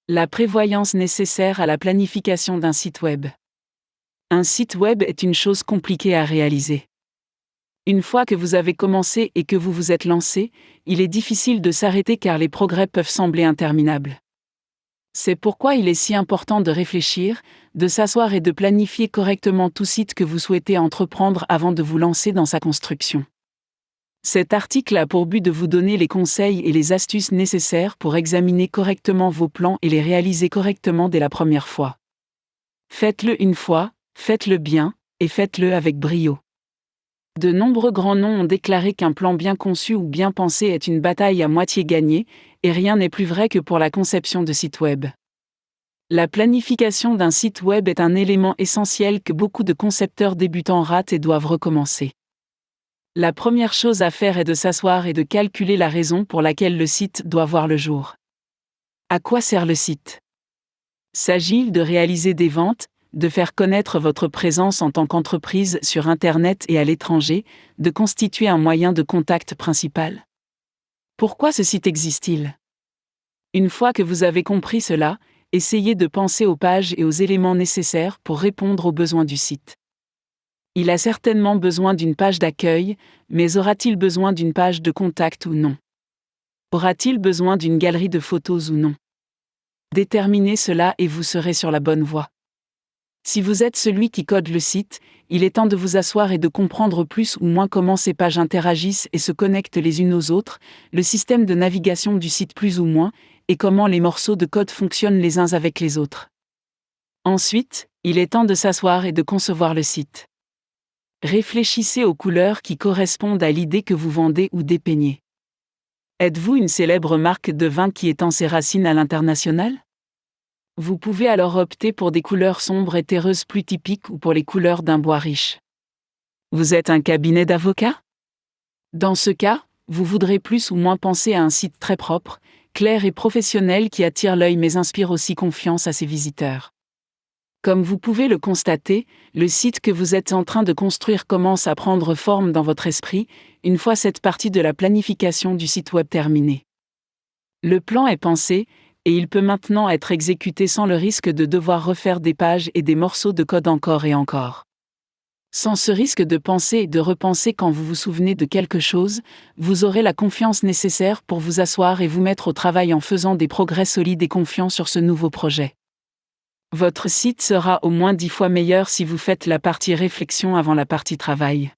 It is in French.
La prévoyance nécessaire à la planification d'un site web. Un site web est une chose compliquée à réaliser. Une fois que vous avez commencé et que vous vous êtes lancé, il est difficile de s'arrêter car les progrès peuvent sembler interminables. C'est pourquoi il est si important de réfléchir, de s'asseoir et de planifier correctement tout site que vous souhaitez entreprendre avant de vous lancer dans sa construction. Cet article a pour but de vous donner les conseils et les astuces nécessaires pour examiner correctement vos plans et les réaliser correctement dès la première fois. Faites-le une fois, faites-le bien, et faites-le avec brio. De nombreux grands noms ont déclaré qu'un plan bien conçu ou bien pensé est une bataille à moitié gagnée, et rien n'est plus vrai que pour la conception de sites web. La planification d'un site web est un élément essentiel que beaucoup de concepteurs débutants ratent et doivent recommencer. La première chose à faire est de s'asseoir et de calculer la raison pour laquelle le site doit voir le jour. À quoi sert le site ? S'agit-il de réaliser des ventes, de faire connaître votre présence en tant qu'entreprise sur Internet et à l'étranger, de constituer un moyen de contact principal ? Pourquoi ce site existe-t-il ? Une fois que vous avez compris cela, essayez de penser aux pages et aux éléments nécessaires pour répondre aux besoins du site. Il a certainement besoin d'une page d'accueil, mais aura-t-il besoin d'une page de contact ou non ? Aura-t-il besoin d'une galerie de photos ou non ? Déterminez cela et vous serez sur la bonne voie. Si vous êtes celui qui code le site, il est temps de vous asseoir et de comprendre plus ou moins comment ces pages interagissent et se connectent les unes aux autres, le système de navigation du site plus ou moins, et comment les morceaux de code fonctionnent les uns avec les autres. Ensuite, il est temps de s'asseoir et de concevoir le site. Réfléchissez aux couleurs qui correspondent à l'idée que vous vendez ou dépeignez. Êtes-vous une célèbre marque de vin qui étend ses racines à l'international ? Vous pouvez alors opter pour des couleurs sombres et terreuses plus typiques ou pour les couleurs d'un bois riche. Vous êtes un cabinet d'avocats ? Dans ce cas, vous voudrez plus ou moins penser à un site très propre, clair et professionnel qui attire l'œil mais inspire aussi confiance à ses visiteurs. Comme vous pouvez le constater, le site que vous êtes en train de construire commence à prendre forme dans votre esprit, une fois cette partie de la planification du site web terminée. Le plan est pensé, et il peut maintenant être exécuté sans le risque de devoir refaire des pages et des morceaux de code encore et encore. Sans ce risque de penser et de repenser quand vous vous souvenez de quelque chose, vous aurez la confiance nécessaire pour vous asseoir et vous mettre au travail en faisant des progrès solides et confiants sur ce nouveau projet. Votre site sera au moins 10 fois meilleur si vous faites la partie réflexion avant la partie travail.